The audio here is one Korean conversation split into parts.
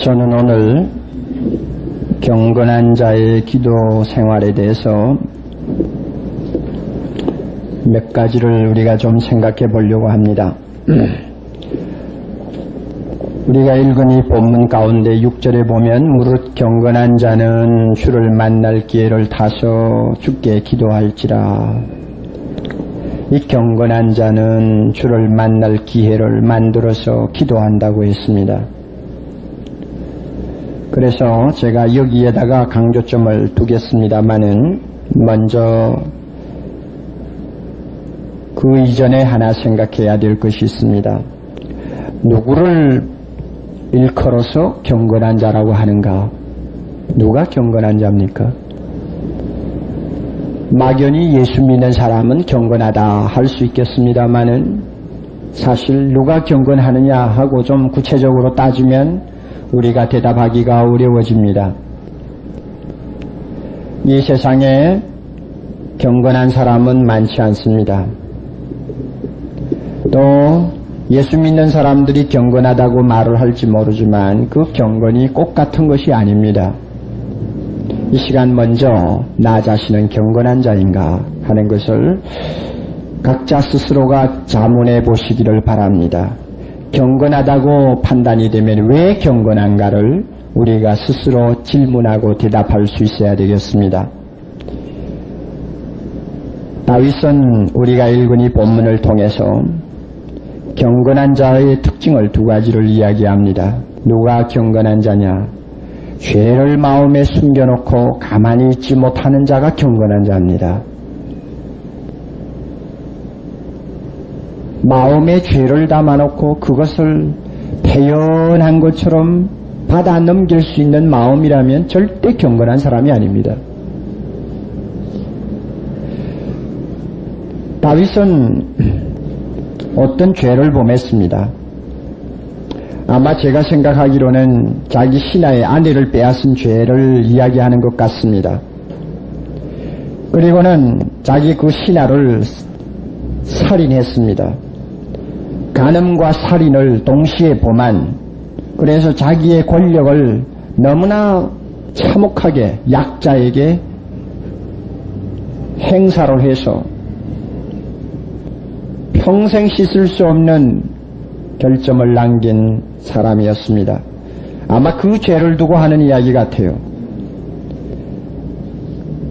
저는 오늘 경건한 자의 기도 생활에 대해서 몇 가지를 우리가 좀 생각해 보려고 합니다. 우리가 읽은 이 본문 가운데 6절에 보면 무릇 경건한 자는 주를 만날 기회를 타서 주께 기도할지라. 이 경건한 자는 주를 만날 기회를 만들어서 기도한다고 했습니다. 그래서 제가 여기에다가 강조점을 두겠습니다마는 먼저 그 이전에 하나 생각해야 될 것이 있습니다. 누구를 일컬어서 경건한 자라고 하는가? 누가 경건한 자입니까? 막연히 예수 믿는 사람은 경건하다 할 수 있겠습니다마는 사실 누가 경건하느냐 하고 좀 구체적으로 따지면 우리가 대답하기가 어려워집니다. 이 세상에 경건한 사람은 많지 않습니다. 또 예수 믿는 사람들이 경건하다고 말을 할지 모르지만 그 경건이 꼭 같은 것이 아닙니다. 이 시간 먼저 나 자신은 경건한 자인가 하는 것을 각자 스스로가 자문해 보시기를 바랍니다. 경건하다고 판단이 되면 왜 경건한가를 우리가 스스로 질문하고 대답할 수 있어야 되겠습니다. 다윗은 우리가 읽은 이 본문을 통해서 경건한 자의 특징을 두 가지를 이야기합니다. 누가 경건한 자냐? 죄를 마음에 숨겨놓고 가만히 있지 못하는 자가 경건한 자입니다. 마음에 죄를 담아놓고 그것을 태연한 것처럼 받아 넘길 수 있는 마음이라면 절대 경건한 사람이 아닙니다. 다윗은 어떤 죄를 범했습니다. 아마 제가 생각하기로는 자기 신하의 아내를 빼앗은 죄를 이야기하는 것 같습니다. 그리고는 자기 그 신하를 살인했습니다. 간음과 살인을 동시에 범한, 그래서 자기의 권력을 너무나 참혹하게 약자에게 행사를 해서 평생 씻을 수 없는 결점을 남긴 사람이었습니다. 아마 그 죄를 두고 하는 이야기 같아요.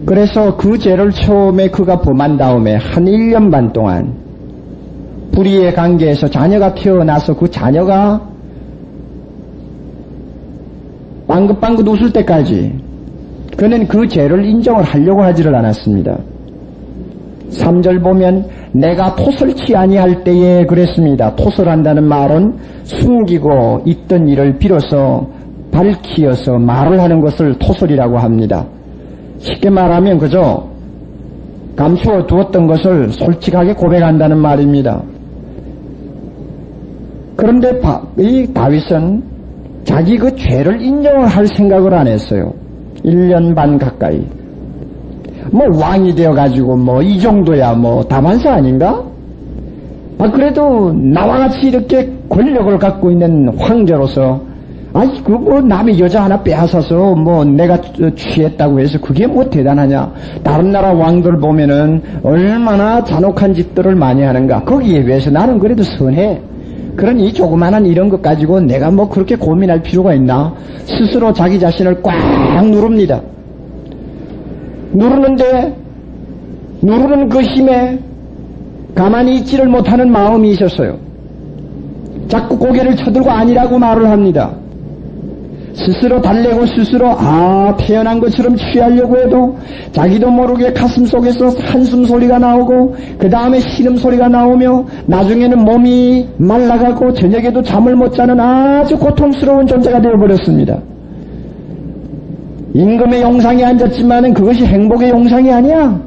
그래서 그 죄를 처음에 그가 범한 다음에 한 1년 반 동안 불의의 관계에서 자녀가 태어나서 그 자녀가 빵긋빵긋 웃을 때까지 그는 그 죄를 인정을 하려고 하지를 않았습니다. 3절 보면 내가 토설치 아니할 때에 그랬습니다. 토설한다는 말은 숨기고 있던 일을 비로소 밝히어서 말을 하는 것을 토설이라고 합니다. 쉽게 말하면 그저 감추어 두었던 것을 솔직하게 고백한다는 말입니다. 그런데 이 다윗은 자기 그 죄를 인정을 할 생각을 안 했어요. 1년 반 가까이. 뭐 왕이 되어가지고 뭐 이 정도야 뭐 다반사 아닌가? 그래도 나와 같이 이렇게 권력을 갖고 있는 황제로서 그 뭐 남의 여자 하나 빼앗아서 뭐 내가 취했다고 해서 그게 뭐 대단하냐? 다른 나라 왕들 보면은 얼마나 잔혹한 짓들을 많이 하는가? 거기에 비해서 나는 그래도 선해. 그러니 이 조그마한 이런 것 가지고 내가 뭐 그렇게 고민할 필요가 있나? 스스로 자기 자신을 꽉 누릅니다. 누르는데 누르는 그 힘에 가만히 있지를 못하는 마음이 있었어요. 자꾸 고개를 쳐들고 아니라고 말을 합니다. 스스로 달래고 스스로 태어난 것처럼 취하려고 해도 자기도 모르게 가슴 속에서 한숨 소리가 나오고 그 다음에 신음 소리가 나오며 나중에는 몸이 말라가고 저녁에도 잠을 못 자는 아주 고통스러운 존재가 되어버렸습니다. 임금의 용상에 앉았지만은 그것이 행복의 용상이 아니야.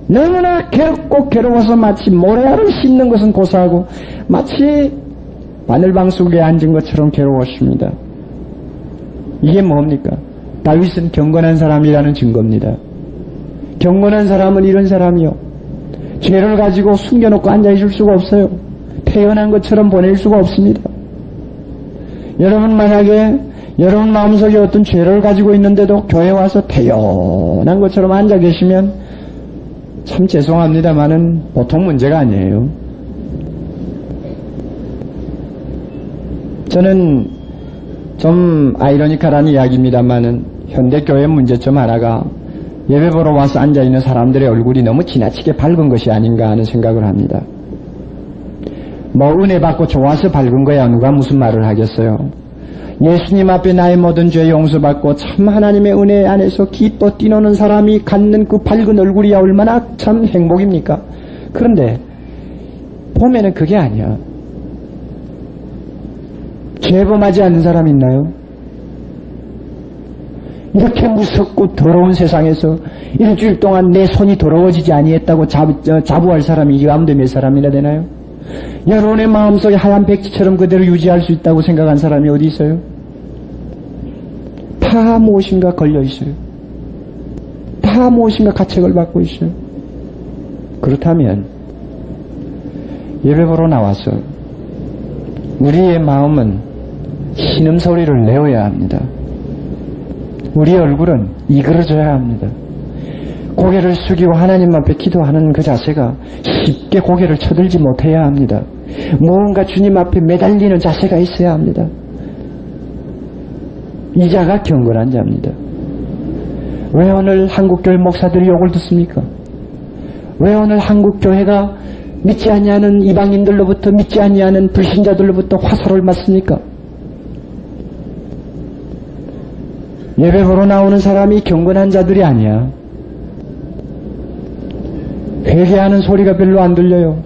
너무나 괴롭고 괴로워서 마치 모래알을 씹는 것은 고사하고 마치 바늘방석에 앉은 것처럼 괴로웠습니다. 이게 뭡니까? 다윗은 경건한 사람이라는 증거입니다. 경건한 사람은 이런 사람이요. 죄를 가지고 숨겨놓고 앉아있을 수가 없어요. 태어난 것처럼 보낼 수가 없습니다. 여러분 만약에 여러분 마음속에 어떤 죄를 가지고 있는데도 교회 와서 태연한 것처럼 앉아 계시면 참 죄송합니다만은 보통 문제가 아니에요. 저는 좀 아이러니컬한 이야기입니다만은 현대교회 문제점 하나가 예배 보러 와서 앉아있는 사람들의 얼굴이 너무 지나치게 밝은 것이 아닌가 하는 생각을 합니다. 뭐 은혜 받고 좋아서 밝은 거야 누가 무슨 말을 하겠어요. 예수님 앞에 나의 모든 죄 용서받고 참 하나님의 은혜 안에서 기뻐 뛰노는 사람이 갖는 그 밝은 얼굴이야 얼마나 참 행복입니까? 그런데 보면은 그게 아니야. 죄범하지 않는 사람 있나요? 이렇게 무섭고 더러운 세상에서 일주일 동안 내 손이 더러워지지 아니했다고 자부할 사람이 이 가운데 몇 사람이나 되나요? 여러분의 마음속에 하얀 백지처럼 그대로 유지할 수 있다고 생각한 사람이 어디 있어요? 다 무엇인가 걸려 있어요. 다 무엇인가 가책을 받고 있어요. 그렇다면 예배보러 나와서 우리의 마음은 신음소리를 내어야 합니다. 우리의 얼굴은 이그러져야 합니다. 고개를 숙이고 하나님 앞에 기도하는 그 자세가 쉽게 고개를 쳐들지 못해야 합니다. 무언가 주님 앞에 매달리는 자세가 있어야 합니다. 이 자가 경건한 자입니다. 왜 오늘 한국교회 목사들이 욕을 듣습니까? 왜 오늘 한국교회가 믿지 아니하는 이방인들로부터 믿지 아니하는 불신자들로부터 화살을 맞습니까? 예배 보러 나오는 사람이 경건한 자들이 아니야. 회개하는 소리가 별로 안 들려요.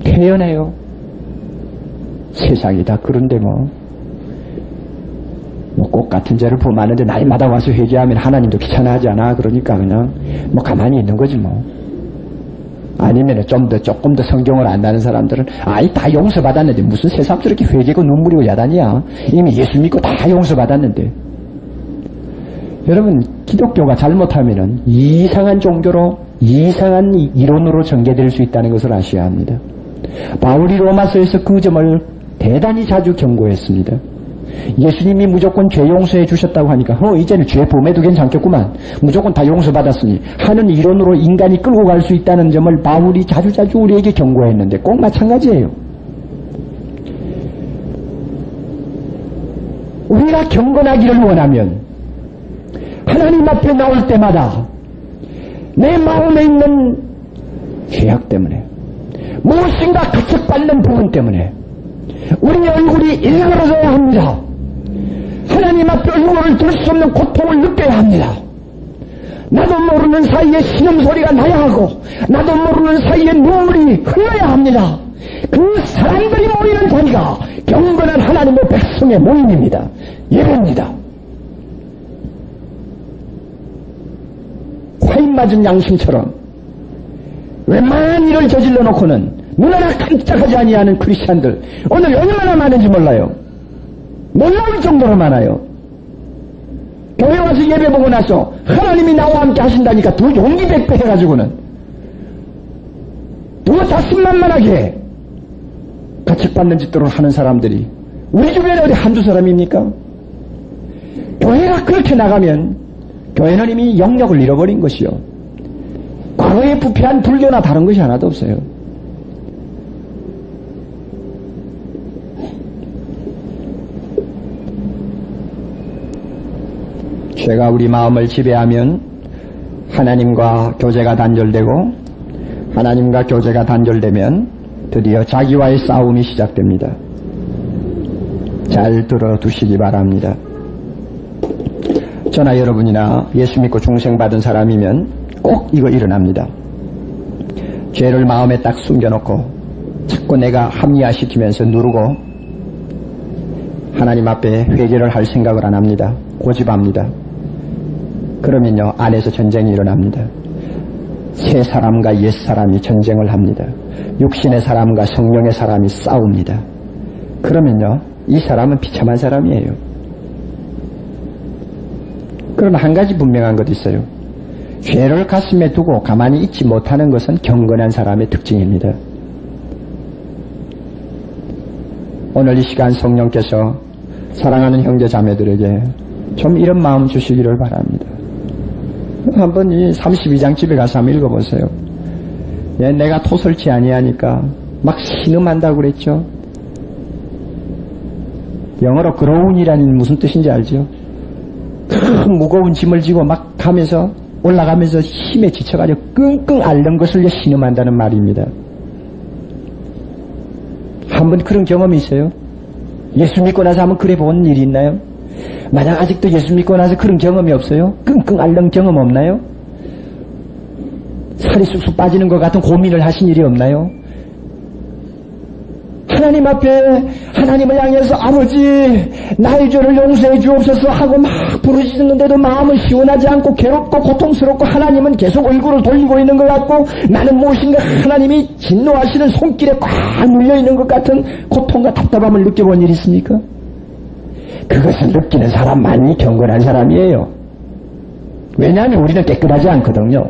태연해요. 세상이 다 그런데 뭐 꼭 같은 죄를 범하는데 날마다 와서 회개하면 하나님도 귀찮아하지 않아. 그러니까 그냥 뭐 가만히 있는 거지 뭐. 아니면 조금 더 성경을 안다는 사람들은 아이 다 용서받았는데 무슨 새삼스럽게 회개고 눈물이고 야단이야. 이미 예수 믿고 다 용서받았는데. 여러분 기독교가 잘못하면은 이상한 종교로 이상한 이론으로 전개될 수 있다는 것을 아셔야 합니다. 바울이 로마서에서 그 점을 대단히 자주 경고했습니다. 예수님이 무조건 죄 용서해 주셨다고 하니까 이제는 죄 범해도 괜찮겠구만. 무조건 다 용서받았으니 하는 이론으로 인간이 끌고 갈 수 있다는 점을 바울이 자주자주 우리에게 경고했는데 꼭 마찬가지예요. 우리가 경건하기를 원하면 하나님 앞에 나올 때마다 내 마음에 있는 죄악 때문에 무엇인가 가책받는 부분 때문에 우리의 얼굴이 일그러져야 합니다. 하나님 앞에 얼굴을 들 수 없는 고통을 느껴야 합니다. 나도 모르는 사이에 신음소리가 나야 하고 나도 모르는 사이에 눈물이 흘러야 합니다. 그 사람들이 모이는 자리가 경건한 하나님의 백성의 모임입니다. 예배입니다. 화인 맞은 양심처럼 웬만한 일을 저질러 놓고는 눈 하나 깜짝하지 아니하는 크리스찬들 오늘 얼마나 많은지 몰라요. 놀라울 정도로 많아요. 교회 와서 예배 보고 나서 하나님이 나와 함께 하신다니까 더 용기 백배 해가지고는 더 자신만만하게 가책받는 짓들을 하는 사람들이 우리 주변에 어디 한두 사람입니까? 교회가 그렇게 나가면 교회는 이미 영역을 잃어버린 것이요. 과거에 부패한 불교나 다른 것이 하나도 없어요. 죄가 우리 마음을 지배하면 하나님과 교제가 단절되고 하나님과 교제가 단절되면 드디어 자기와의 싸움이 시작됩니다. 잘 들어두시기 바랍니다. 저나 여러분이나 예수 믿고 중생받은 사람이면 꼭 이거 일어납니다. 죄를 마음에 딱 숨겨놓고 자꾸 내가 합리화시키면서 누르고 하나님 앞에 회개를 할 생각을 안 합니다. 고집합니다. 그러면요 안에서 전쟁이 일어납니다. 새 사람과 옛 사람이 전쟁을 합니다. 육신의 사람과 성령의 사람이 싸웁니다. 그러면요 이 사람은 비참한 사람이에요. 그러나 한 가지 분명한 것 있어요. 죄를 가슴에 두고 가만히 있지 못하는 것은 경건한 사람의 특징입니다. 오늘 이 시간 성령께서 사랑하는 형제 자매들에게 좀 이런 마음 주시기를 바랍니다. 한번 이 32장 집에 가서 한번 읽어보세요. 예, 내가 토설치 아니하니까 막 신음한다고 그랬죠. 영어로 그로운이라는 무슨 뜻인지 알죠? 큰 무거운 짐을 지고 막 가면서 올라가면서 힘에 지쳐가지고 끙끙 앓는 것을 신음한다는 말입니다. 한번 그런 경험이 있어요? 예수 믿고 나서 한번 그래 본 일이 있나요? 만약 아직도 예수 믿고 나서 그런 경험이 없어요? 끙끙 앓는 경험 없나요? 살이 쑥쑥 빠지는 것 같은 고민을 하신 일이 없나요? 하나님 앞에 하나님을 향해서 아버지 나의 죄를 용서해 주옵소서 하고 막 부르짖는데도 마음은 시원하지 않고 괴롭고 고통스럽고 하나님은 계속 얼굴을 돌리고 있는 것 같고 나는 무엇인가 하나님이 진노하시는 손길에 꽉 눌려있는 것 같은 고통과 답답함을 느껴본 일이 있습니까? 그것을 느끼는 사람만이 경건한 사람이에요. 왜냐하면 우리는 깨끗하지 않거든요.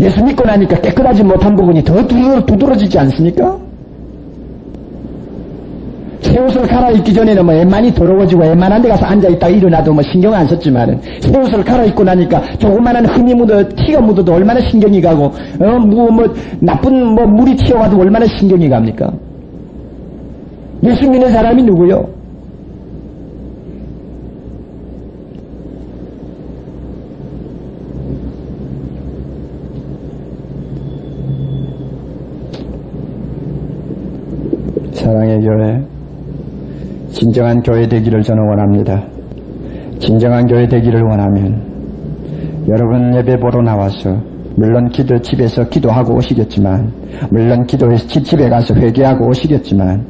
예수 믿고 나니까 깨끗하지 못한 부분이 더 두드러지지 않습니까? 새 옷을 갈아입기 전에는 뭐 웬만히 더러워지고 웬만한 데 가서 앉아있다가 일어나도 뭐 신경 안 썼지만은 새 옷을 갈아입고 나니까 조그만한 흠이 묻어 티가 묻어도 얼마나 신경이 가고 나쁜 물이 튀어와도 얼마나 신경이 갑니까? 예수 믿는 사람이 누구요? 사랑의 교회, 진정한 교회 되기를 저는 원합니다. 진정한 교회 되기를 원하면 여러분 예배 보러 나와서 물론 집에서 기도하고 오시겠지만 물론 기도해서 집에 가서 회개하고 오시겠지만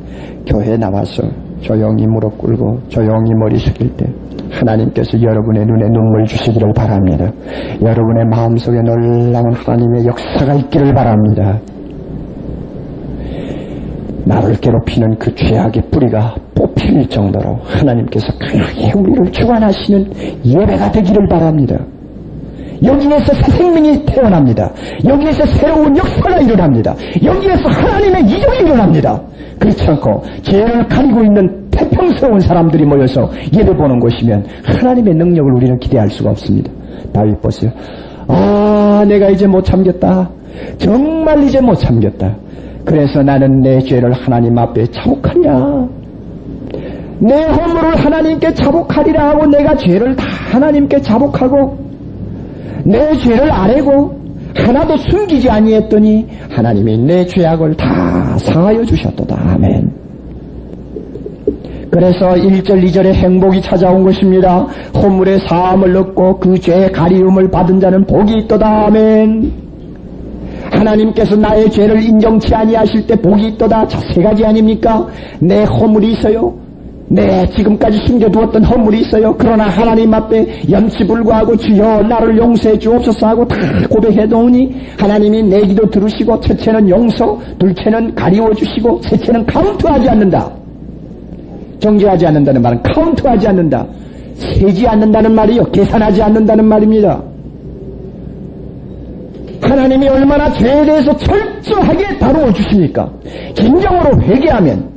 교회에 나와서 조용히 무릎 꿇고 조용히 머리 숙일 때 하나님께서 여러분의 눈에 눈물 주시기를 바랍니다. 여러분의 마음속에 놀라운 하나님의 역사가 있기를 바랍니다. 나를 괴롭히는 그 죄악의 뿌리가 뽑힐 정도로 하나님께서 강하게 우리를 주관하시는 예배가 되기를 바랍니다. 여기에서 새 생명이 태어납니다. 여기에서 새로운 역사가 일어납니다. 여기에서 하나님의 이적이 일어납니다. 그렇지 않고 죄를 가리고 있는 태평스러운 사람들이 모여서 예배 보는 곳이면 하나님의 능력을 우리는 기대할 수가 없습니다. 다윗 보세요. 내가 이제 못 참겠다. 정말 이제 못 참겠다. 그래서 나는 내 죄를 하나님 앞에 자복하리라. 내 허물을 하나님께 자복하리라 하고 내가 죄를 다 하나님께 자복하고 내 죄를 아뢰고 하나도 숨기지 아니했더니 하나님이 내 죄악을 다 사하여 주셨도다. 아멘. 그래서 1절 2절에 행복이 찾아온 것입니다. 허물의 사함을 얻고 그 죄의 가리움을 받은 자는 복이 있도다. 아멘. 하나님께서 나의 죄를 인정치 아니하실 때 복이 있도다. 자, 세 가지 아닙니까? 내 허물이 있어요. 내 지금까지 숨겨두었던 허물이 있어요. 그러나 하나님 앞에 염치불구하고 주여 나를 용서해 주옵소서 하고 다 고백해 놓으니 하나님이 내 기도 들으시고 첫째는 용서, 둘째는 가리워 주시고 셋째는 카운트하지 않는다. 정죄하지 않는다는 말은 카운트하지 않는다. 세지 않는다는 말이요. 계산하지 않는다는 말입니다. 하나님이 얼마나 죄에 대해서 철저하게 다루어 주십니까? 진정으로 회개하면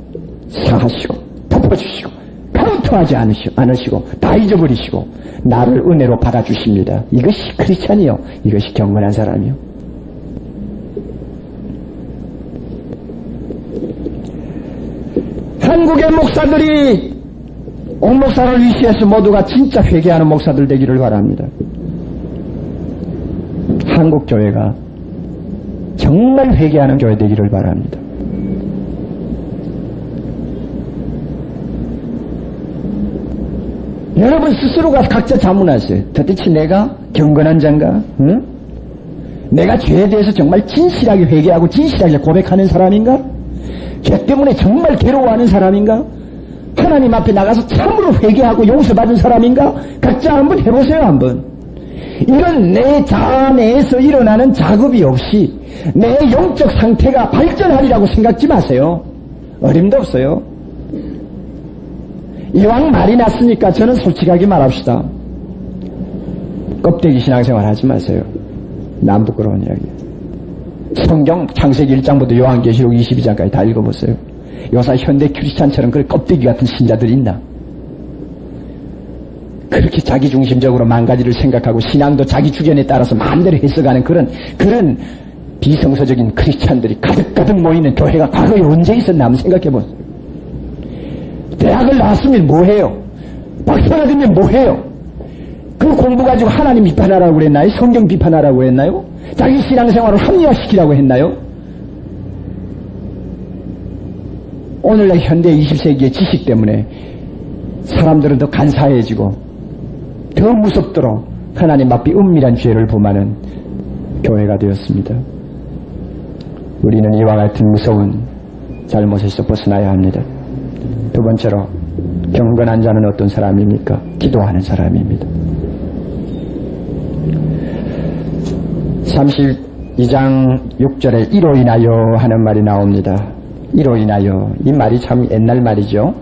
사하시고 덮어주시고 카운트하지 않으시고 다 잊어버리시고 나를 은혜로 받아주십니다. 이것이 크리스찬이요. 이것이 경건한 사람이요. 한국의 목사들이 옥 목사를 위시해서 모두가 진짜 회개하는 목사들 되기를 바랍니다. 한국 교회가 정말 회개하는 교회 되기를 바랍니다. 여러분 스스로가 각자 자문하세요. 도대체 내가 경건한 자인가? 응? 내가 죄에 대해서 정말 진실하게 회개하고 진실하게 고백하는 사람인가? 죄 때문에 정말 괴로워하는 사람인가? 하나님 앞에 나가서 참으로 회개하고 용서받은 사람인가? 각자 한번 해보세요. 한번. 이건 내 자아 내에서 일어나는 작업이 없이 내 영적 상태가 발전하리라고 생각지 마세요. 어림도 없어요. 이왕 말이 났으니까 저는 솔직하게 말합시다. 껍데기 신앙생활 하지 마세요. 남 부끄러운 이야기. 성경 창세기 1장부터 요한계시록 22장까지 다 읽어보세요. 요새 현대 크리스찬처럼 그 껍데기 같은 신자들이 있나? 그렇게 자기중심적으로 만가지를 생각하고 신앙도 자기 주견에 따라서 마음대로 해석하는 그런 비성서적인 크리스찬들이 가득가득 모이는 교회가 과거에 언제 있었나 한번 생각해보세요. 대학을 나왔으면 뭐해요? 박사가 되면 뭐해요? 그 공부 가지고 하나님 비판하라고 그랬나요? 성경 비판하라고 했나요? 자기 신앙생활을 합리화시키라고 했나요? 오늘날 현대 20세기의 지식 때문에 사람들은 더 간사해지고 더 무섭도록 하나님 앞에 은밀한 죄를 범하는 교회가 되었습니다. 우리는 이와 같은 무서운 잘못에서 벗어나야 합니다. 두 번째로 경건한 자는 어떤 사람입니까? 기도하는 사람입니다. 32장 6절에 이로 인하여 하는 말이 나옵니다. 이로 인하여. 이 말이 참 옛날 말이죠.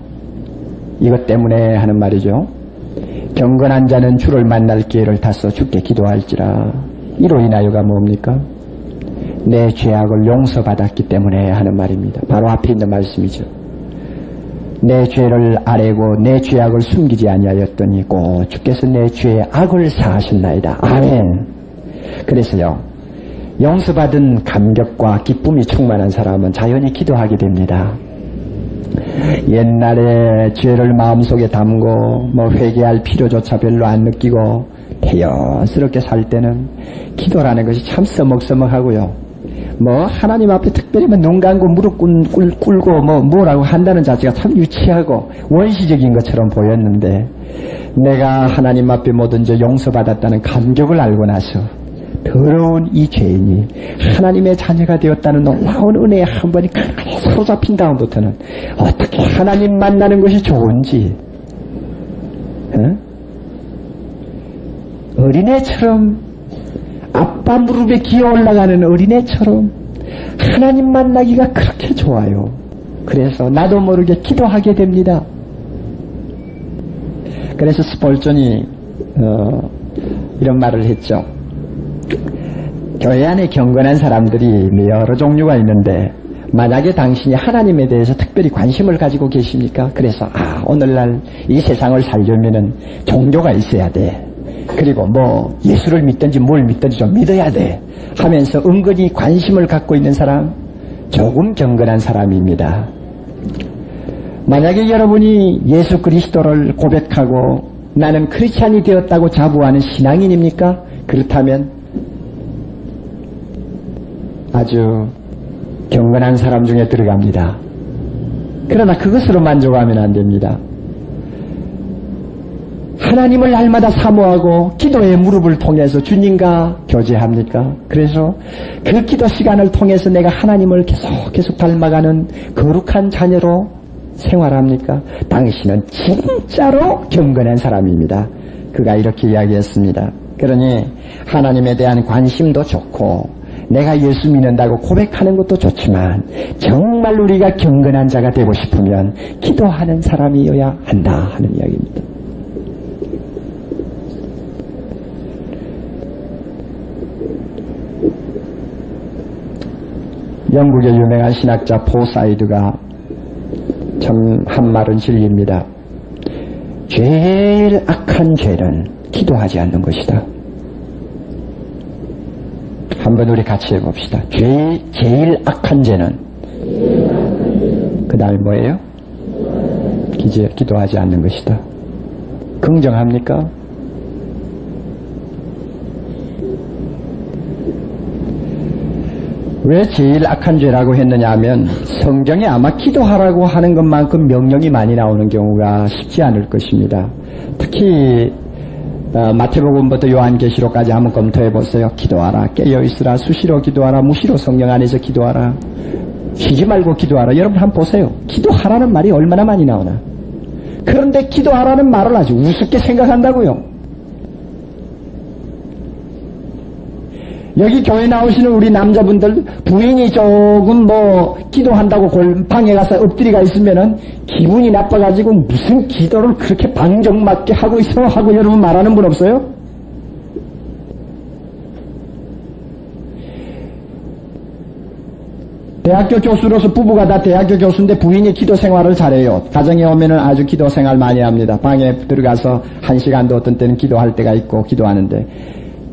이것 때문에 하는 말이죠. 경건한 자는 주를 만날 기회를 타서 주께 기도할지라. 이로 인하여가 뭡니까? 내 죄악을 용서받았기 때문에 하는 말입니다. 바로 앞에 있는 말씀이죠. 내 죄를 아뢰고 내 죄악을 숨기지 아니하였더니 곧 주께서 내 죄의 악을 사하셨나이다. 아멘. 그래서요, 용서받은 감격과 기쁨이 충만한 사람은 자연히 기도하게 됩니다. 옛날에 죄를 마음속에 담고 회개할 필요조차 별로 안 느끼고 태연스럽게 살 때는 기도라는 것이 참 써먹써먹하고요. 하나님 앞에 특별히 눈 감고 무릎 꿇고 뭐라고 한다는 자체가 참 유치하고 원시적인 것처럼 보였는데, 내가 하나님 앞에 모든 죄 용서받았다는 감격을 알고 나서 더러운 이 죄인이 하나님의 자녀가 되었다는 놀라운 은혜에 한 번이 가만히 사로잡힌 다음부터는 어떻게 하나님 만나는 것이 좋은지, 어린애처럼, 아빠 무릎에 기어 올라가는 어린애처럼 하나님 만나기가 그렇게 좋아요. 그래서 나도 모르게 기도하게 됩니다. 그래서 스폴전이 이런 말을 했죠. 교회 안에 경건한 사람들이 여러 종류가 있는데, 만약에 당신이 하나님에 대해서 특별히 관심을 가지고 계십니까? 그래서 오늘날 이 세상을 살려면은 종교가 있어야 돼. 그리고 예수를 믿든지 뭘 믿든지 좀 믿어야 돼 하면서 은근히 관심을 갖고 있는 사람, 조금 경건한 사람입니다. 만약에 여러분이 예수 그리스도를 고백하고 나는 크리스찬이 되었다고 자부하는 신앙인입니까? 그렇다면 아주 경건한 사람 중에 들어갑니다. 그러나 그것으로 만족하면 안 됩니다. 하나님을 날마다 사모하고 기도의 무릎을 통해서 주님과 교제합니까? 그래서 그 기도 시간을 통해서 내가 하나님을 계속 닮아가는 거룩한 자녀로 생활합니까? 당신은 진짜로 경건한 사람입니다. 그가 이렇게 이야기했습니다. 그러니 하나님에 대한 관심도 좋고 내가 예수 믿는다고 고백하는 것도 좋지만 정말 우리가 경건한 자가 되고 싶으면 기도하는 사람이어야 한다 하는 이야기입니다. 영국의 유명한 신학자 포사이드가 참 한 말은 진리입니다. 제일 악한 죄는 기도하지 않는 것이다. 한번 우리 같이 해봅시다. 제일 악한 죄는 그 다음에 뭐예요? 기도하지 않는 것이다. 긍정합니까? 왜 제일 악한 죄라고 했느냐 하면 성경에 아마 기도하라고 하는 것만큼 명령이 많이 나오는 경우가 쉽지 않을 것입니다. 특히 마태복음부터 요한계시록까지 한번 검토해 보세요. 기도하라, 깨어있으라, 수시로 기도하라, 무시로 성령 안에서 기도하라, 쉬지 말고 기도하라. 여러분 한번 보세요. 기도하라는 말이 얼마나 많이 나오나. 그런데 기도하라는 말을 아주 우습게 생각한다고요. 여기 교회 나오시는 우리 남자분들 부인이 조금 기도한다고 방에 가서 엎드리가 있으면은 기분이 나빠가지고 무슨 기도를 그렇게 방정맞게 하고 있어 하고 여러분 말하는 분 없어요? 대학교 교수로서 부부가 다 대학교 교수인데 부인이 기도 생활을 잘해요. 가정에 오면은 아주 기도 생활 많이 합니다. 방에 들어가서 1시간도 어떤 때는 기도할 때가 있고 기도하는데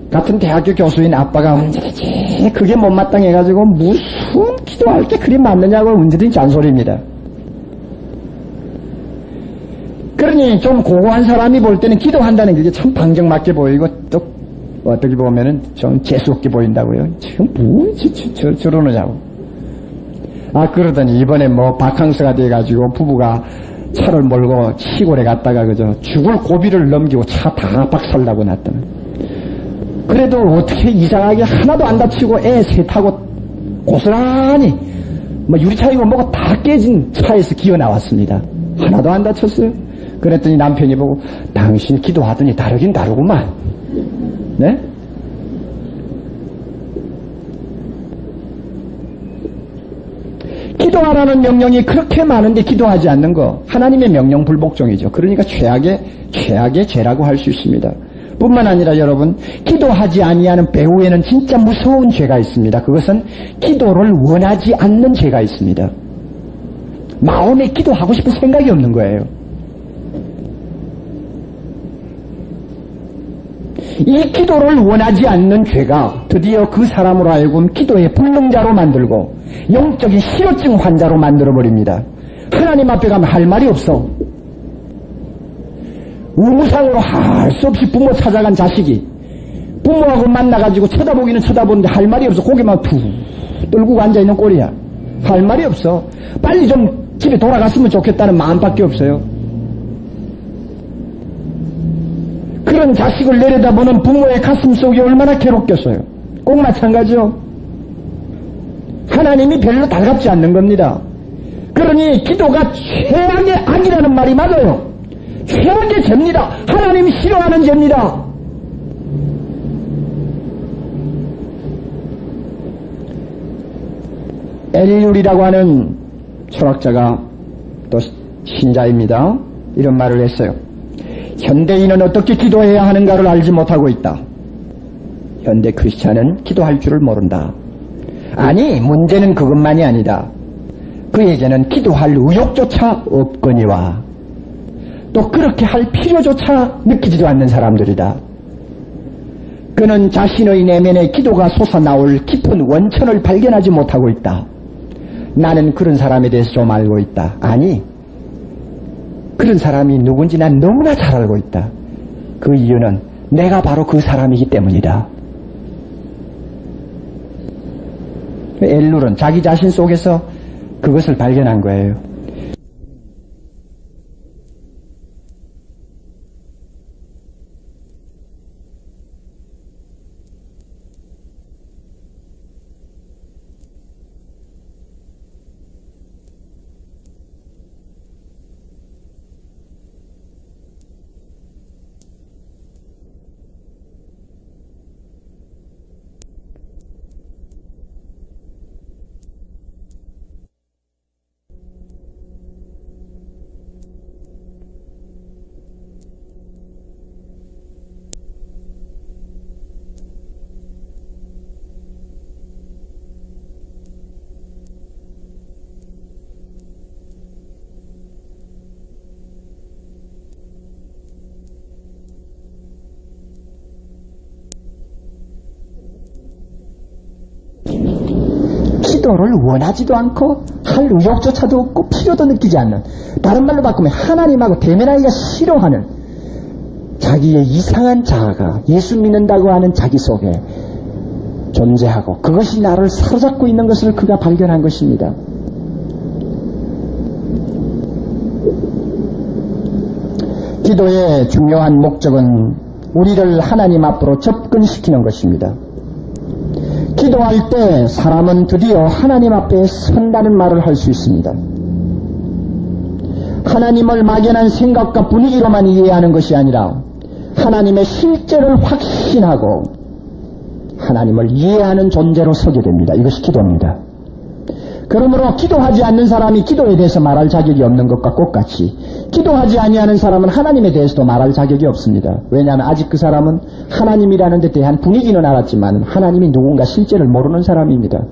같은 대학교 교수인 아빠가 언제든지 그게 못마땅해가지고 무슨 기도할 게 그리 많느냐고 언제든지 잔소리입니다. 그러니 좀 고고한 사람이 볼 때는 기도한다는 게 참 방정맞게 보이고 또 어떻게 보면은 좀 재수없게 보인다고요. 지금 저러느냐고. 그러더니 이번에 뭐 바캉스가 돼가지고 부부가 차를 몰고 시골에 갔다가 그저 죽을 고비를 넘기고 차 다 박살나고 났더니 그래도 어떻게 이상하게 하나도 안 다치고 애 셋하고 고스란히 뭐 유리창이고 뭐고 다 깨진 차에서 기어 나왔습니다. 하나도 안 다쳤어요. 그랬더니 남편이 보고 당신 기도하더니 다르긴 다르구만. 네? 기도하라는 명령이 그렇게 많은데 기도하지 않는 거 하나님의 명령 불복종이죠. 그러니까 최악의 죄라고 할 수 있습니다. 뿐만 아니라 여러분 기도하지 아니하는 배후에는 진짜 무서운 죄가 있습니다. 그것은 기도를 원하지 않는 죄가 있습니다. 마음에 기도하고 싶은 생각이 없는 거예요. 이 기도를 원하지 않는 죄가 드디어 그 사람으로 하여금 기도의 불능자로 만들고 영적인 실효증 환자로 만들어버립니다. 하나님 앞에 가면 할 말이 없어. 우무상으로 할 수 없이 부모 찾아간 자식이 부모하고 만나가지고 쳐다보기는 쳐다보는데 할 말이 없어. 고개만 툭 떨고 앉아있는 꼴이야. 할 말이 없어. 빨리 좀 집에 돌아갔으면 좋겠다는 마음밖에 없어요. 그런 자식을 내려다보는 부모의 가슴 속이 얼마나 괴롭겠어요. 꼭 마찬가지요. 하나님이 별로 달갑지 않는 겁니다. 그러니 기도가 최악의 악이라는 말이 맞아요. 최악의 죄입니다. 하나님이 싫어하는 죄입니다. 엘률이라고 하는 철학자가 또 신자입니다. 이런 말을 했어요. 현대인은 어떻게 기도해야 하는가를 알지 못하고 있다. 현대 크리스찬은 기도할 줄을 모른다. 아니, 문제는 그것만이 아니다. 그에게는 기도할 의욕조차 없거니와 또 그렇게 할 필요조차 느끼지도 않는 사람들이다. 그는 자신의 내면에 기도가 솟아나올 깊은 원천을 발견하지 못하고 있다. 나는 그런 사람에 대해서 좀 알고 있다. 아니, 그런 사람이 누군지 난 너무나 잘 알고 있다. 그 이유는 내가 바로 그 사람이기 때문이다. 엘룰은 자기 자신 속에서 그것을 발견한 거예요. 기도를 원하지도 않고 할 의욕조차도 없고 필요도 느끼지 않는, 다른 말로 바꾸면 하나님하고 대면하기가 싫어하는 자기의 이상한 자아가 예수 믿는다고 하는 자기 속에 존재하고 그것이 나를 사로잡고 있는 것을 그가 발견한 것입니다. 기도의 중요한 목적은 우리를 하나님 앞으로 접근시키는 것입니다. 기도할 때 사람은 드디어 하나님 앞에 선다는 말을 할 수 있습니다. 하나님을 막연한 생각과 분위기로만 이해하는 것이 아니라 하나님의 실제를 확신하고 하나님을 이해하는 존재로 서게 됩니다. 이것이 기도입니다. 그러므로 기도하지 않는 사람이 기도에 대해서 말할 자격이 없는 것과 똑같이 기도하지 아니하는 사람은 하나님에 대해서도 말할 자격이 없습니다. 왜냐하면 아직 그 사람은 하나님이라는 데 대한 분위기는 알았지만 하나님이 누군가 실제를 모르는 사람입니다.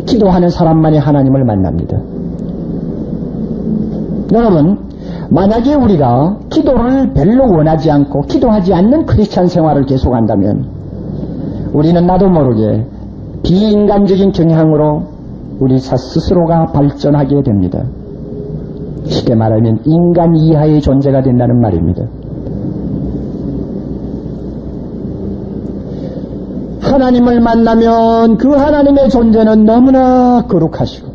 기도하는 사람만이 하나님을 만납니다. 여러분, 만약에 우리가 기도를 별로 원하지 않고 기도하지 않는 크리스찬 생활을 계속한다면 우리는 나도 모르게 비인간적인 경향으로 우리 스스로가 발전하게 됩니다. 쉽게 말하면 인간 이하의 존재가 된다는 말입니다. 하나님을 만나면 그 하나님의 존재는 너무나 거룩하시고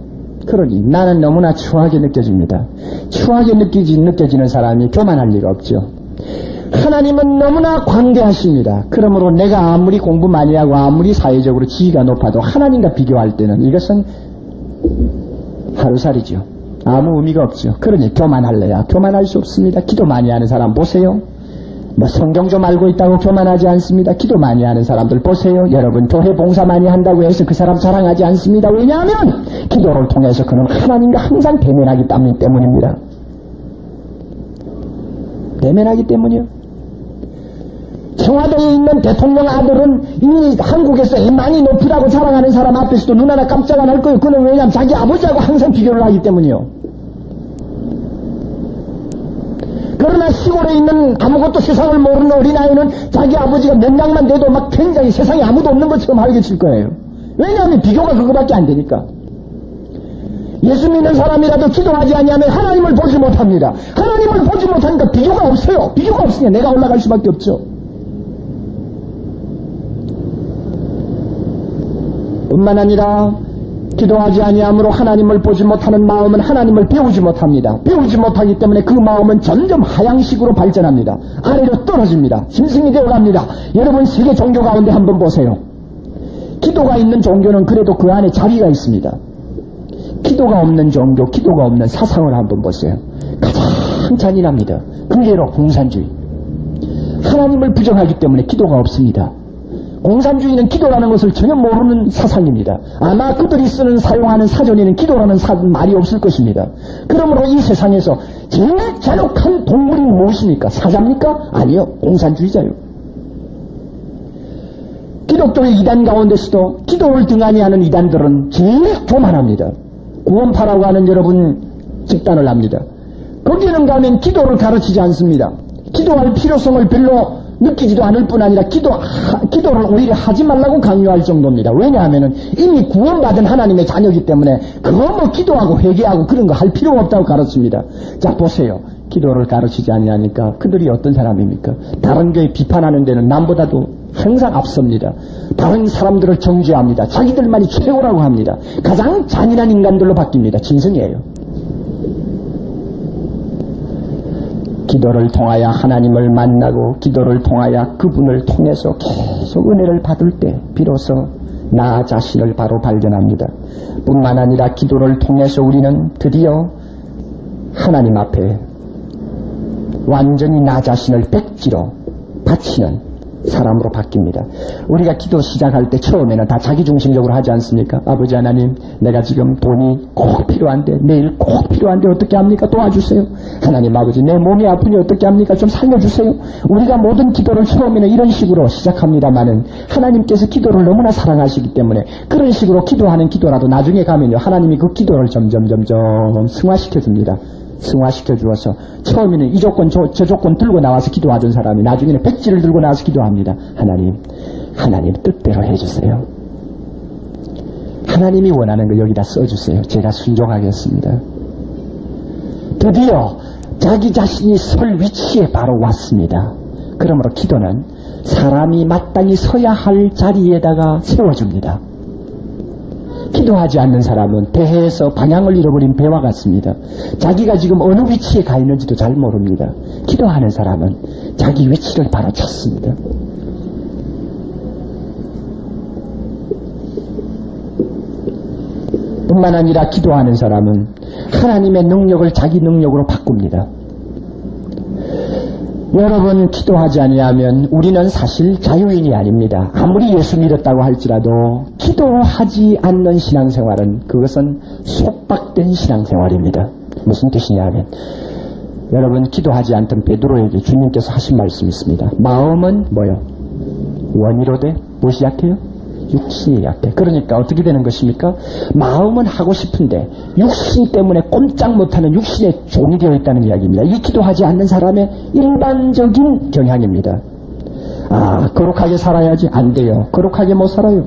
그러니 나는 너무나 추하게 느껴집니다. 추하게 느껴지는 사람이 교만할 리가 없죠. 하나님은 너무나 광대하십니다. 그러므로 내가 아무리 공부 많이 하고 아무리 사회적으로 지위가 높아도 하나님과 비교할 때는 이것은 하루살이죠. 아무 의미가 없죠. 그러니 교만할래야 교만할 수 없습니다. 기도 많이 하는 사람 보세요. 뭐 성경 좀 알고 있다고 교만하지 않습니다. 기도 많이 하는 사람들 보세요. 여러분 교회 봉사 많이 한다고 해서 그 사람 자랑하지 않습니다. 왜냐하면 기도를 통해서 그는 하나님과 항상 대면하기 때문입니다. 대면하기 때문이요. 청와대에 있는 대통령 아들은 이미 한국에서 많이 높으다고 자랑하는 사람 앞에서도 눈 하나 깜짝 안 할 거예요. 그는 왜냐하면 자기 아버지하고 항상 비교를 하기 때문이요. 그러나 시골에 있는 아무것도 세상을 모르는 어린아이는 자기 아버지가 몇 냥만 돼도 막 굉장히 세상에 아무도 없는 것처럼 활개칠 거예요. 왜냐하면 비교가 그거밖에 안 되니까. 예수 믿는 사람이라도 기도하지 않으면 하나님을 보지 못합니다. 하나님을 보지 못하니까 비교가 없어요. 비교가 없으니 내가 올라갈 수밖에 없죠. 뿐만 아니라 기도하지 아니함으로 하나님을 보지 못하는 마음은 하나님을 배우지 못합니다. 배우지 못하기 때문에 그 마음은 점점 하향식으로 발전합니다. 아래로 떨어집니다. 짐승이 되어갑니다. 여러분 세계 종교 가운데 한번 보세요. 기도가 있는 종교는 그래도 그 안에 자비가 있습니다. 기도가 없는 종교, 기도가 없는 사상을 한번 보세요. 가장 잔인합니다. 그게로 공산주의. 하나님을 부정하기 때문에 기도가 없습니다. 공산주의는 기도라는 것을 전혀 모르는 사상입니다. 아마 그들이 사용하는 사전에는 기도라는 말이 없을 것입니다. 그러므로 이 세상에서 제일 잔혹한 동물이 무엇입니까? 사자입니까? 아니요. 공산주의자요. 기독교의 이단 가운데서도 기도를 등한히 하는 이단들은 제일 교만합니다. 구원파라고 하는 여러분 집단을 합니다. 거기는 가면 기도를 가르치지 않습니다. 기도할 필요성을 별로 느끼지도 않을 뿐 아니라 기도를 오히려 하지 말라고 강요할 정도입니다. 왜냐하면 이미 구원받은 하나님의 자녀이기 때문에 그거 뭐 기도하고 회개하고 그런 거 할 필요가 없다고 가르칩니다. 자 보세요. 기도를 가르치지 않냐니까 그들이 어떤 사람입니까? 다른 교회 비판하는 데는 남보다도 항상 앞섭니다. 다른 사람들을 정죄합니다. 자기들만이 최고라고 합니다. 가장 잔인한 인간들로 바뀝니다. 짐승이에요. 기도를 통하여 하나님을 만나고 기도를 통하여 그분을 통해서 계속 은혜를 받을 때 비로소 나 자신을 바로 발견합니다. 뿐만 아니라 기도를 통해서 우리는 드디어 하나님 앞에 완전히 나 자신을 백지로 바치는 사람으로 바뀝니다. 우리가 기도 시작할 때 처음에는 다 자기중심적으로 하지 않습니까? 아버지 하나님, 내가 지금 돈이 꼭 필요한데, 내일 꼭 필요한데 어떻게 합니까? 도와주세요. 하나님 아버지, 내 몸이 아프니 어떻게 합니까? 좀 살려주세요. 우리가 모든 기도를 처음에는 이런 식으로 시작합니다마는 하나님께서 기도를 너무나 사랑하시기 때문에 그런 식으로 기도하는 기도라도 나중에 가면요, 하나님이 그 기도를 점점 승화시켜줍니다. 승화시켜 주어서 처음에는 이 조건 저 조건 들고 나와서 기도하던 사람이 나중에는 백지를 들고 나와서 기도합니다. 하나님 뜻대로 해주세요. 하나님이 원하는 거 여기다 써주세요. 제가 순종하겠습니다. 드디어 자기 자신이 설 위치에 바로 왔습니다. 그러므로 기도는 사람이 마땅히 서야 할 자리에다가 세워줍니다. 기도하지 않는 사람은 배에서 방향을 잃어버린 배와 같습니다. 자기가 지금 어느 위치에 가 있는지도 잘 모릅니다. 기도하는 사람은 자기 위치를 바로 찾습니다. 뿐만 아니라 기도하는 사람은 하나님의 능력을 자기 능력으로 바꿉니다. 여러분, 기도하지 아니하면 우리는 사실 자유인이 아닙니다. 아무리 예수 믿었다고 할지라도 기도하지 않는 신앙생활은 그것은 속박된 신앙생활입니다. 무슨 뜻이냐 하면 여러분, 기도하지 않던 베드로에게 주님께서 하신 말씀이 있습니다. 마음은 뭐요? 원이로되 무엇이 약해요? 육신이 약해. 그러니까 어떻게 되는 것입니까? 마음은 하고 싶은데 육신 때문에 꼼짝 못하는 육신의 종이 되어 있다는 이야기입니다. 이 기도하지 않는 사람의 일반적인 경향입니다. 거룩하게 살아야지. 안 돼요. 거룩하게 못 살아요.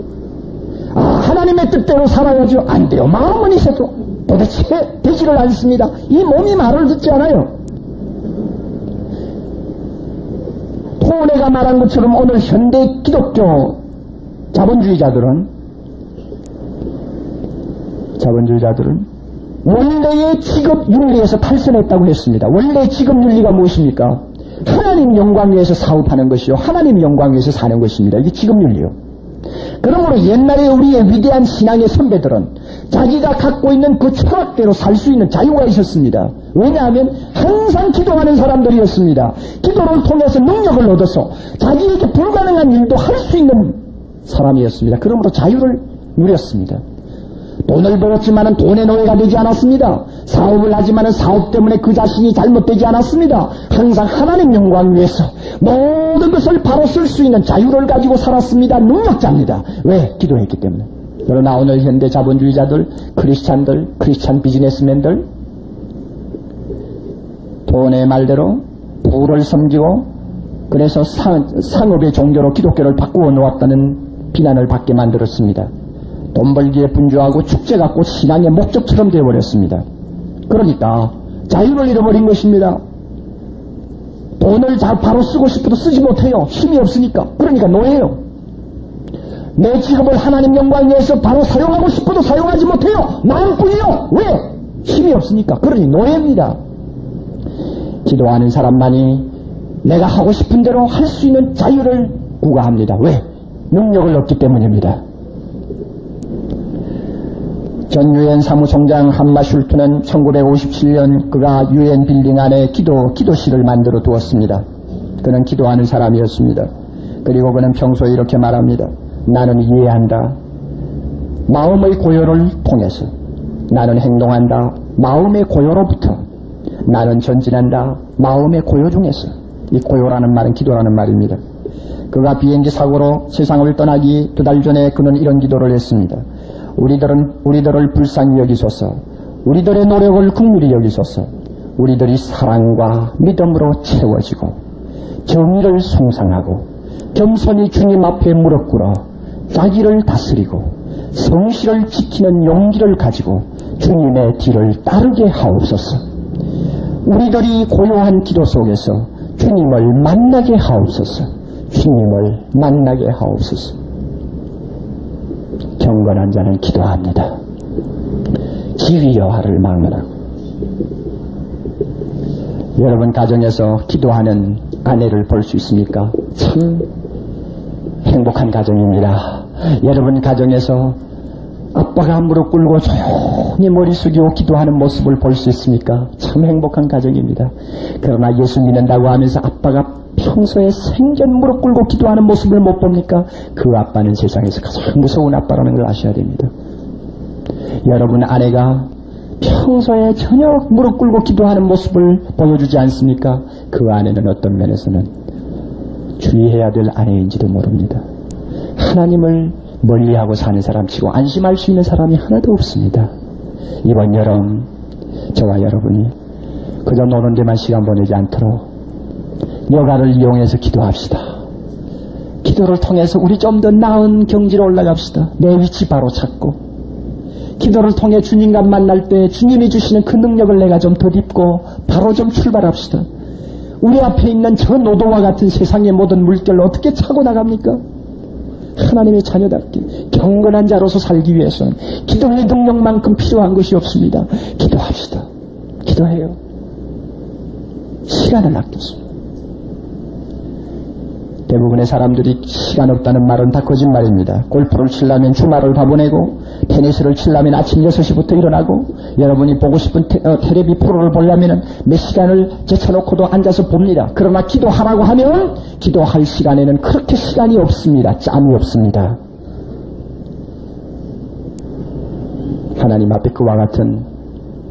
하나님의 뜻대로 살아야죠. 안 돼요. 마음은 있어도 도대체 되지를 않습니다. 이 몸이 말을 듣지 않아요. 토네가 말한 것처럼 오늘 현대 기독교 자본주의자들은 원래의 직업 윤리에서 탈선했다고 했습니다. 원래 직업 윤리가 무엇입니까? 하나님 영광 위해서 사업하는 것이요, 하나님 영광 위해서 사는 것입니다. 이게 직업 윤리요. 그러므로 옛날에 우리의 위대한 신앙의 선배들은 자기가 갖고 있는 그 철학대로 살 수 있는 자유가 있었습니다. 왜냐하면 항상 기도하는 사람들이었습니다. 기도를 통해서 능력을 얻어서 자기에게 불가능한 일도 할 수 있는 사람이었습니다. 그러므로 자유를 누렸습니다. 돈을 벌었지만은 돈의 노예가 되지 않았습니다. 사업을 하지만은 사업 때문에 그 자신이 잘못되지 않았습니다. 항상 하나님 영광 위해서 모든 것을 바로 쓸 수 있는 자유를 가지고 살았습니다. 능력자입니다. 왜? 기도했기 때문에. 그러나 오늘 현대 자본주의자들, 크리스찬들, 크리스찬 비즈니스맨들, 돈의 말대로 부를 섬기고 그래서 상업의 종교로 기독교를 바꾸어 놓았다는 비난을 받게 만들었습니다. 돈 벌기에 분주하고 축제 갖고 신앙의 목적처럼 되어버렸습니다. 그러니까 자유를 잃어버린 것입니다. 돈을 바로 쓰고 싶어도 쓰지 못해요. 힘이 없으니까. 그러니까 노예예요. 내 직업을 하나님 영광 위해서 바로 사용하고 싶어도 사용하지 못해요. 마음뿐이요. 왜? 힘이 없으니까. 그러니 노예입니다. 기도하는 사람만이 내가 하고 싶은 대로 할 수 있는 자유를 구가합니다. 왜? 능력을 얻기 때문입니다. 전 유엔 사무총장 한마 슐트는 1957년 그가 유엔 빌딩 안에 기도실을 만들어 두었습니다. 그는 기도하는 사람이었습니다. 그리고 그는 평소에 이렇게 말합니다. 나는 이해한다. 마음의 고요를 통해서 나는 행동한다. 마음의 고요로부터 나는 전진한다. 마음의 고요 중에서. 이 고요라는 말은 기도라는 말입니다. 그가 비행기 사고로 세상을 떠나기 2달 전에 그는 이런 기도를 했습니다. 우리들을 불쌍히 여기소서. 우리들의 노력을 긍휼히 여기소서. 우리들이 사랑과 믿음으로 채워지고 정의를 숭상하고 겸손히 주님 앞에 무릎 꿇어 자기를 다스리고 성실을 지키는 용기를 가지고 주님의 뒤를 따르게 하옵소서. 우리들이 고요한 기도 속에서 주님을 만나게 하옵소서. 주님을 만나게 하옵소서. 경건한 자는 기도합니다. 지위 여하를 막론하고. 여러분 가정에서 기도하는 아내를 볼 수 있습니까? 참 행복한 가정입니다. 여러분 가정에서 아빠가 무릎 꿇고 조용히 머리 숙이고 기도하는 모습을 볼 수 있습니까? 참 행복한 가정입니다. 그러나 예수 믿는다고 하면서 아빠가 평소에 생전 무릎 꿇고 기도하는 모습을 못 봅니까? 그 아빠는 세상에서 가장 무서운 아빠라는 걸 아셔야 됩니다. 여러분 아내가 평소에 전혀 무릎 꿇고 기도하는 모습을 보여주지 않습니까? 그 아내는 어떤 면에서는 주의해야 될 아내인지도 모릅니다. 하나님을 멀리하고 사는 사람치고 안심할 수 있는 사람이 하나도 없습니다. 이번 여름 저와 여러분이 그저 노는 데만 시간 보내지 않도록 여가를 이용해서 기도합시다. 기도를 통해서 우리 좀 더 나은 경지로 올라갑시다. 내 위치 바로 찾고 기도를 통해 주님과 만날 때 주님이 주시는 그 능력을 내가 좀 덧입고 바로 좀 출발합시다. 우리 앞에 있는 저 노도와 같은 세상의 모든 물결을 어떻게 차고 나갑니까? 하나님의 자녀답게 경건한 자로서 살기 위해서는 기도의 능력만큼 필요한 것이 없습니다. 기도합시다. 기도해요. 시간을 아꼈습니다. 대부분의 사람들이 시간 없다는 말은 다 거짓말입니다. 골프를 치려면 주말을 다 보내고 테니스를 치려면 아침 6시부터 일어나고 여러분이 보고 싶은 텔레비 프로를 보려면 몇 시간을 제쳐놓고도 앉아서 봅니다. 그러나 기도하라고 하면 기도할 시간에는 그렇게 시간이 없습니다. 짬이 없습니다. 하나님 앞에 그와 같은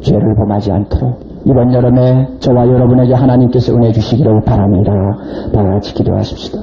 죄를 범하지 않도록 이번 여름에 저와 여러분에게 하나님께서 은혜 주시기를 바랍니다. 다 같이 기도하십시다.